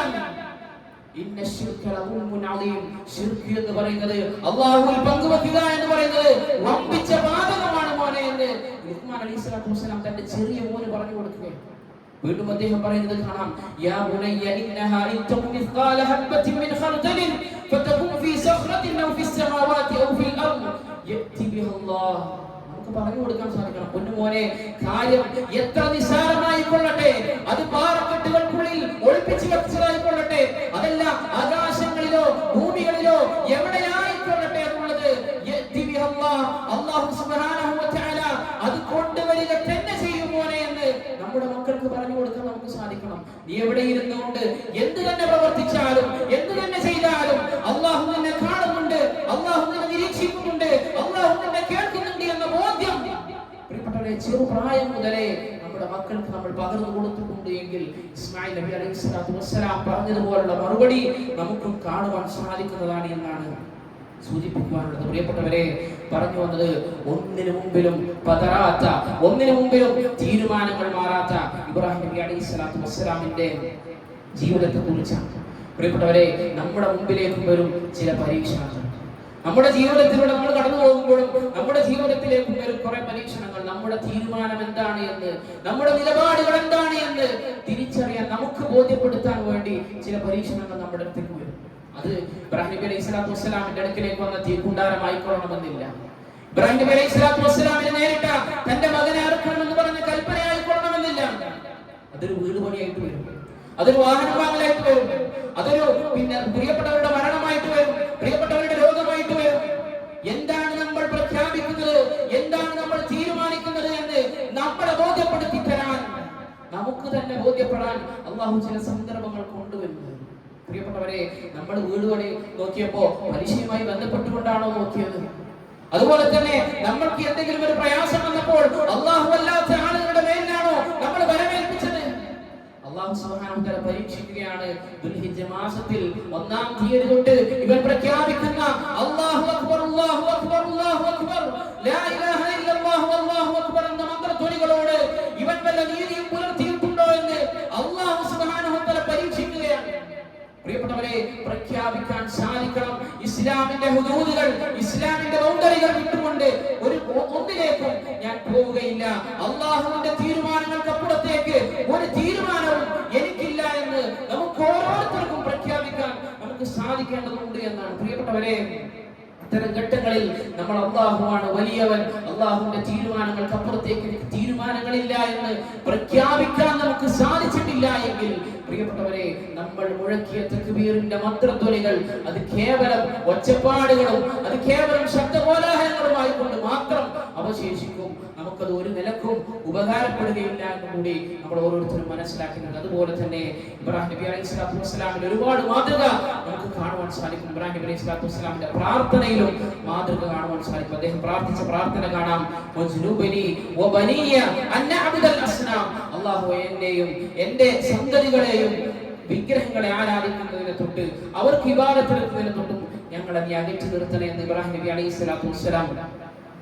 ഇന്ന ശിർക ലദുൽമുൻ അദീം. ശിർക്ക് എന്ന് പറയുന്നത്, അല്ലാഹുവിൽ പങ്കുവെക്കുക എന്ന് പറയുന്നത് വമ്പിച്ച പാപമാണ് മോനെ എന്ന് ലുഖ്മാൻ അലൈഹിസ്സലാത്തു വസ്സലാം തന്റെ ചെറിയ മോന് പറഞ്ഞു കൊടുക്കുകയാണ്. വീണ്ടും അദ്ദേഹം പറയുന്നത് കാണാം, യാ ബുനയ്യ ഇന്നഹാ ഇൻ തകും മിസ്ഖാല ഹബ്ബത്തിൻ മിൻ ഖർദലിൻ ഫതകും ഫീ സഖറത്തിൻ ഔ ഫീസ് സമാവാതി ഔ ഫിൽ അർദ് യഅതി ബിഹാ അല്ലാഹ്. നമുക്ക് പറഞ്ഞു കൊടുക്കാൻ സാധിക്കണം, പൊന്നുമോനെ കാര്യം എത്ര നിസ്സാരമായി കൊള്ളട്ടെ, അത് പാറക്കെട്ടുകൾക്കുള്ളിൽ ഒളിപ്പിച്ചു വെച്ചതായിക്കൊള്ളട്ടെ, അതല്ല ആകാശങ്ങളിലോ ഭൂമികളിലോ എവിടെയായിക്കൊള്ളട്ടെ എന്നുള്ളത് യഅതി ബിഹാ അല്ലാഹ്, അല്ലാഹു സുബ്ഹാനഹു വ തആല അത് കൊണ്ടുവരിക തന്നെ ചെയ്യും മോനെ എന്ന് നമ്മുടെ മക്കൾക്ക് പറഞ്ഞു കൊടുക്കാൻ നമുക്ക് സാധിക്കണം. നീ എവിടെ ഇരുന്നുകൊണ്ട് എന്ത് തന്നെ പ്രവർത്തിച്ചാലും എന്ത് തന്നെ ചെയ്താലും അല്ലാഹു നിന്നെ കാണുന്നുണ്ട്, അല്ലാഹു നിന്നെ നിരീക്ഷിക്കുന്നുണ്ട്, അല്ലാഹു നിന്നെ കേൾക്കുന്നുണ്ട് എന്ന ബോധ്യം പ്രിയപ്പെട്ടവരെ ചെറുപ്രായം മുതലേ നമ്മുടെ മക്കൾക്ക് നമ്മൾ പകർന്നു കൊടുത്തിട്ടുണ്ട് എങ്കിൽ ഇസ്മായിൽ നബി അലൈഹിസ്സലാത്തു വസ്സലാം പറഞ്ഞതുപോലുള്ള മറുപടി നമുക്കും കാണുവാൻ സാധിക്കുന്നതാണ് എന്നാണ് സൂചിപ്പിക്കുവാനുള്ളത്. പ്രിയപ്പെട്ടവരെ, പറഞ്ഞു വന്നത് ഒന്നിനു മുമ്പിലും പതറാത്ത, ഒന്നിനു മുമ്പിലും തീരുമാനങ്ങൾ മാറാത്ത ഇബ്രാഹിം നബി അലൈഹിസ്സലാത്തു വസ്സലാമിന്റെ ജീവിതത്തെ കുറിച്ചാണ്. പ്രിയപ്പെട്ടവരെ, നമ്മുടെ മുമ്പിലേക്ക് വരും ചില പരീക്ഷണങ്ങൾ. നമ്മുടെ ജീവിതത്തിലൂടെ നമ്മൾ കടന്നു പോകുമ്പോഴും നമ്മുടെ ജീവിതത്തിലേക്ക് വരും കുറെ പരീക്ഷണങ്ങൾ. നമ്മുടെ തീരുമാനം എന്താണ് എന്ന്, നമ്മുടെ നിലപാടുകൾ എന്താണ് എന്ന് തിരിച്ചറിയാൻ നമുക്ക് ബോധ്യപ്പെടുത്താൻ വേണ്ടി ചില പരീക്ഷണങ്ങൾ നമ്മുടെ അടുത്തേക്ക് വരും. അത് ഇബ്രാഹിം നബി അലൈഹിസ്സലാത്തു വസ്സലാമിന്റെ അടുക്കിലേക്ക് വന്ന തീക്കുണ്ടാരമായിക്കൊള്ളണമെന്നില്ല. ഇബ്രാഹിം നബി അലൈഹിസ്സലാത്തു വസ്സലാമിനെ നേരിട്ട തന്റെ മകനെ അറുക്കണമെന്ന് പറഞ്ഞ കൽപ്പനയായിക്കൊള്ളണമെന്നില്ല. അതൊരു വീട് പണിയായിട്ട് വരും, അതൊരു വാഹനം വാങ്ങലായിട്ട് വരും, അതൊരു പ്രിയപ്പെട്ടവരുടെ മരണമായിട്ട് വരും, പ്രിയപ്പെട്ടവരുടെ രോഗമായിട്ട് വരും. എന്താണ് നമ്മൾ പ്രഖ്യാപിക്കുന്നത്, എന്താണ് നമ്മൾ തീരുമാനിക്കുന്നത് എന്ന് നമ്മളെ ബോധ്യപ്പെടുത്തി തരാൻ, നമുക്ക് തന്നെ ബോധ്യപ്പെടാൻ അല്ലാഹു ചില സന്ദർഭങ്ങൾ കൊണ്ടുവരുന്നത്. പ്രിയപ്പെട്ടവരെ, നമ്മൾ വീട് പണി നോക്കിയപ്പോ പലിശയുമായി ബന്ധപ്പെട്ടുകൊണ്ടാണോ നോക്കിയത്? അതുപോലെ തന്നെ നമ്മൾക്ക് എന്തെങ്കിലും ഒരു പ്രയാസം വന്നപ്പോൾ അല്ലാഹു അല്ലാത്ത ആളുകളുടെ മേലിലാണോ നമ്മൾ വരവേൽപ്പിച്ചത്? അല്ലാഹു സുബ്ഹാനഹു വ തആല പരീക്ഷിക്കുകയാണ്. ദുൽഹിജ്ജ മാസത്തിൽ 1-ാം തീയതി തൊട്ട് ഇവൻ പ്രഖ്യാപിക്കുന്ന അല്ലാഹു അക്ബർ അല്ലാഹു അക്ബർ അല്ലാഹു അക്ബർ ലാ ഇലാഹ ഇല്ലല്ലാഹു അല്ലാഹു അക്ബർ എന്ന മന്ത്രധ്വനികളോട് ഇവൻ വല്ല നീതിയും പുലർത്തിയിട്ടുണ്ടോ എന്ന് അല്ലാഹു സുബ്ഹാനഹു വ തആല പരീക്ഷിക്കുകയാണ്. പ്രിയപ്പെട്ടവരെ, പ്രഖ്യാപിക്കാൻ സാധിക്കണം, ഇസ്ലാമിന്റെ ഹുദൂദുകൾ, ഇസ്ലാമിന്റെ ബൗണ്ടറികൾ വിട്ടുകൊണ്ട് ഒന്നിലേക്കും ഞാൻ പോവുകയില്ല, അല്ലാഹുവിന്റെ തീരുമാനങ്ങൾക്കപ്പുറത്തേക്ക് ഒരു തീരുമാനവും എനിക്കില്ല എന്ന് നമുക്ക് ഓരോരുത്തർക്കും പ്രഖ്യാപിക്കാൻ നമുക്ക് സാധിക്കേണ്ടതുണ്ട് എന്നാണ്. പ്രിയപ്പെട്ടവരെ, ഇത്തരം ഘട്ടങ്ങളിൽ നമ്മൾ അല്ലാഹുവാണ് വലിയവൻ, അല്ലാഹുവിന്റെ തീരുമാനങ്ങൾക്ക് അപ്പുറത്തേക്ക് എനിക്ക് തീരുമാനങ്ങളില്ല എന്ന് പ്രഖ്യാപിക്കാൻ നമുക്ക് സാധിച്ചിട്ടില്ല എങ്കിൽ പ്രിയപ്പെട്ടവരെ, നമ്മൾ മുഴക്കിയ തക്ബീറിന്റെ മന്ത്രധ്വനികൾ അത് കേവലം ഒച്ചപ്പാടുകളും അത് കേവലം ശബ്ദകോലാഹലങ്ങളുമായി കൊണ്ട് മാത്രം അവശേഷിക്കും. നമുക്കത് ഒരു നിലക്കും ഉപകാരപ്പെടുകയില്ല എന്ന് കൂടി നമ്മൾ ഓരോരുത്തരും മനസ്സിലാക്കുന്നത്. അതുപോലെ തന്നെ ഇബ്രാഹിം നബി അലൈഹിസ്സലാത്തു വസ്സലാമിന്റെ ഒരുപാട് മാതൃക നമുക്ക് കാണുവാൻ സാധിക്കും. ഇബ്രാഹിം നബി അലൈഹിസ്സലാത്തു വസ്സലാമിന്റെ പ്രാർത്ഥനയിലും മാതൃക കാണുവാൻ സാധിക്കും. അദ്ദേഹം പ്രാർത്ഥിച്ച പ്രാർത്ഥന കാണാം, വജ്നുബനി വബനിയ അൻ നഅബുദൽ അസ്നാം. അല്ലാഹുവേ, എന്നെയും എൻ്റെ സന്തതികളെയും വിഗ്രഹങ്ങളെ ആരാധിക്കുന്നതിനെ തൊട്ട് അവർക്ക് ഇബാദത്ത് എടുക്കുന്നതിനെ തൊട്ടും ഞങ്ങളെ നീ അകറ്റി നിർത്തണേ എന്ന് ഇബ്രാഹിം നബി അലൈഹിസ്സലാത്തു വസ്സലാം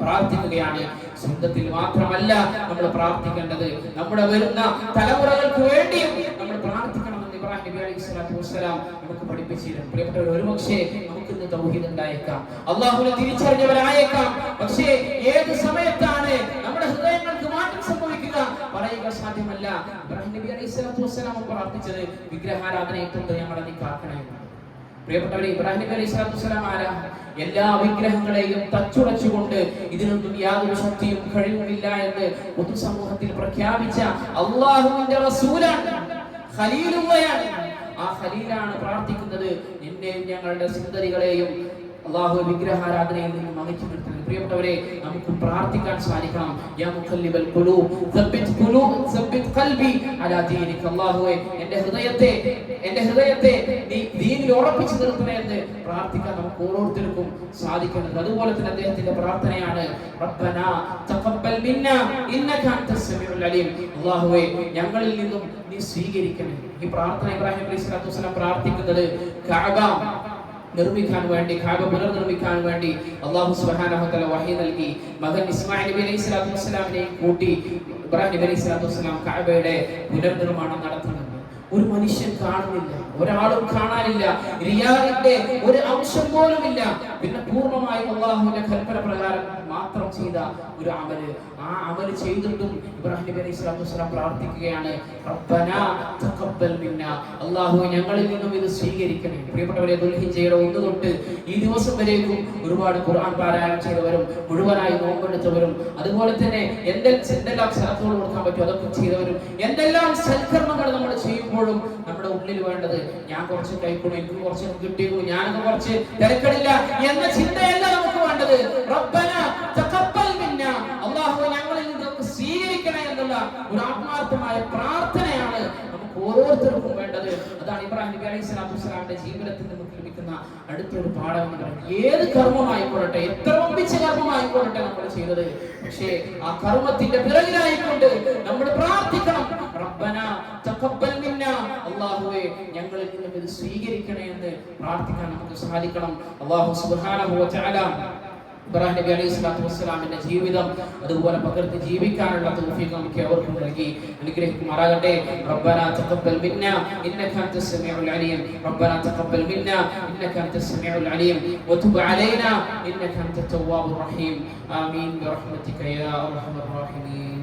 പ്രാർത്ഥിക്കുകയാണ്. സ്വന്തത്തിൽ മാത്രമല്ല നമ്മൾ പ്രാർത്ഥിക്കേണ്ടത്, നമ്മുടെ വരുന്ന തലമുറകൾക്ക് വേണ്ടിയും നമ്മൾ പ്രാർത്ഥിക്കണമെന്ന് ഇബ്രാഹിം നബി അലൈഹിസ്സലാത്തു വസ്സലാം നമുക്ക് പഠിപ്പിച്ചിരുന്നു. പ്രിയപ്പെട്ടവർ, ഒരുപക്ഷേ നമുക്ക് ഇന്ന് തൗഹീദ് ഉണ്ടായേക്കാം, അല്ലാഹുവിനെ തിരിച്ചറിഞ്ഞവരായേക്കാം, പക്ഷേ ഏത് സമയത്താണ് നമ്മുടെ ഹൃദയങ്ങൾക്ക് മാറ്റം സംഭവിക്കുക പറയുക സാധ്യമല്ല. ഇബ്രാഹിം നബി അലൈഹിസ്സലാത്തു വസ്സലാം പ്രാർത്ഥിച്ചത് വിഗ്രഹാരാധനയെ തൊട്ട് ഞങ്ങളെ നീ കാക്കണേ. പ്രിയപ്പെട്ടവരെ, ഇബ്രാഹിം നബി അലൈഹിസ്സലാത്തു വസ്സലാം ആരാ? എല്ലാ വിഗ്രഹങ്ങളെയും തച്ചുടച്ചുകൊണ്ട് ഇതിനൊന്നും യാതൊരു ശക്തിയും കഴിവുമില്ല എന്ന് പൊതുസമൂഹത്തിൽ പ്രഖ്യാപിച്ച അല്ലാഹുവിന്റെ റസൂലാണ്, ഖലീലുള്ളയാണ്. ആ ഖലീലാണ് പ്രാർത്ഥിക്കുന്നത്, നിന്നെയും ഞങ്ങളുടെ സന്തതികളെയും അല്ലാഹു വിഗ്രഹാരാധനയിൽ നിന്നും അകറ്റി നിർത്തണം. പ്രിയപ്പെട്ടവരെ, നമുക്ക് പ്രാർത്ഥിക്കാൻ സാധിക്കണം. യാ മുഖല്ലിബൽ ഖുലൂബ് സബ്ബിത് ഖൽബി അലാ ദീനിക. അല്ലാഹുവേ, എൻ്റെ ഹൃദയത്തെ നീ ദീനിൽ ഉറപ്പിച്ചു നിർത്തണേ എന്ന് പ്രാർത്ഥിക്കാൻ നമുക്ക് ഓരോരുത്തർക്കും സാധിക്കുന്നത്. അതുപോലെ തന്നെ അദ്ദേഹത്തിന്റെ പ്രാർത്ഥനയാണ്, റബ്ബനാ തഖബ്ബൽ മിന്നാ ഇന്നക അൻതസ് സമീഉൽ അലീം. അല്ലാഹുവേ, ഞങ്ങളിൽ നിന്നും നീ സ്വീകരിക്കണേ. ഈ പ്രാർത്ഥന ഇബ്രാഹിം നബി അലൈഹിസ്സലാത്തു വസ്സലാം പ്രാർത്ഥിക്കുന്നത് കഅബ നിർമ്മിക്കാൻ വേണ്ടി, കഅബ പുനർനിർമ്മിക്കാൻ വേണ്ടി അല്ലാഹു സുബ്ഹാനഹു വ തആല വഹി നൽകി. മകൻ ഇസ്മായിൽ നബി അലൈഹി സ്വലാത്തു വസ്സലാമിനെ കൂട്ടി ഇബ്രാഹിം നബി അലൈഹി സ്വലാത്തു വസ്സലാം കഅബയുടെ പുനർനിർമ്മാണം നടത്തുന്നുണ്ട്. ഒരു മനുഷ്യൻ കാണുന്നില്ല, ഒരാളും കാണാനില്ല, റിയാദിന്റെ ഒരു അംശം പോലുമില്ല. പിന്നെ പൂർണ്ണമായും അല്ലാഹുവിന്റെ കൽപ്പന പ്രകാരം മാത്രം ചെയ്ത ഒരു അമല്. ആ അമല് ചെയ്തിട്ടും ഇബ്രാഹിം നബി അലൈഹി സ്വലാത്തു വസ്സലാം പ്രാർത്ഥിക്കുകയാണ്, റബ്ബനാ തഖബ്ബൽ മിന്നാ, അല്ലാഹുവേ ഞങ്ങളിൽ നിന്നും ഇത് സ്വീകരിക്കണേ. പ്രിയപ്പെട്ടവരെ, ദുൽഹിജ്ജയുടെ 1 തൊട്ട് ഈ ദിവസം വരേക്കും ഒരുപാട് ഖുർആൻ പാരായണം ചെയ്തവരും മുഴുവനായി നോമ്പെടുത്തവരും അതുപോലെ തന്നെ എന്തെല്ലാം സ്ഥലത്തോട് കൊടുക്കാൻ പറ്റും അതൊക്കെ ചെയ്തവരും എന്തെല്ലാം സൽക്കർമ്മങ്ങൾ നമ്മൾ ചെയ്യുമ്പോഴും നമ്മുടെ ഉള്ളിൽ വേണ്ടത് ഞാൻ കുറച്ച് കൈക്കൊള്ളു, എനിക്ക് കുറച്ച് കിട്ടിയുള്ളൂ, ഞാനൊക്കെ കുറച്ച് തിരക്കടില്ല എന്ന ചിന്തയല്ല നമുക്ക് വേണ്ടത്. റബ്ബനാ തഖബ്ബൽ മിന്നാ, അല്ലാഹുവേ ഞങ്ങളിൽ നിന്നൊക്കെ സ്വീകരിക്കണേ എന്നുള്ള ഒരു ആത്മാർത്ഥമായ പ്രാർത്ഥനയാണ് നമുക്ക് ഓരോരുത്തർക്കും വേണ്ടത്. അതാണ് ഇബ്രാഹിം നബി അലൈഹി സ്വലാത്തു വസ്സലാമിന്റെ ജീവിതത്തിൽ നമുക്ക് ലഭിക്കുന്ന അടുത്തൊരു പാഠം എന്ന് പറയുന്നത്. ഏത് കർമ്മമായിക്കൊള്ളട്ടെ, എത്ര വമ്പിച്ച കർമ്മമായിക്കൊള്ളട്ടെ നമ്മൾ ചെയ്തത്, പക്ഷേ ആ കർമ്മത്തിന്റെ പിറകിലായിക്കൊണ്ട് നമ്മൾ പ്രാർത്ഥിക്കണം, റബ്ബനാ തഖബ്ബൽ മിന്നാ, അല്ലാഹുവേ ഞങ്ങളിൽ നിന്നും ഇത് സ്വീകരിക്കണേ എന്ന് പ്രാർത്ഥിക്കാൻ നമുക്ക് സാധിക്കണം. അല്ലാഹു സുബ്ഹാനഹു വ തആല ഇബ്രാഹിം നബി അലൈഹി സ്വലാത്തു വസ്സലാമിന്റെ ജീവിതം അതുപോലെ പകർത്തി ജീവിക്കാനുള്ള തൗഫീഖ് നമുക്ക് അവർക്കും നൽകി അനുഗ്രഹിക്കുമാറാകട്ടെ. റബ്ബനാ തഖബ്ബൽ മിന്നാ ഇന്നക അൻതസ് സമീഉൽ അലീം, റബ്ബനാ തഖബ്ബൽ മിന്നാ ഇന്നക അൻതസ് സമീഉൽ അലീം വതുബ് അലൈനാ ഇന്നക അൻതത് തവ്വാബുർ റഹീം. ആമീൻ ബിറഹ്മതിക യാ അർഹമർ റഹീമീൻ.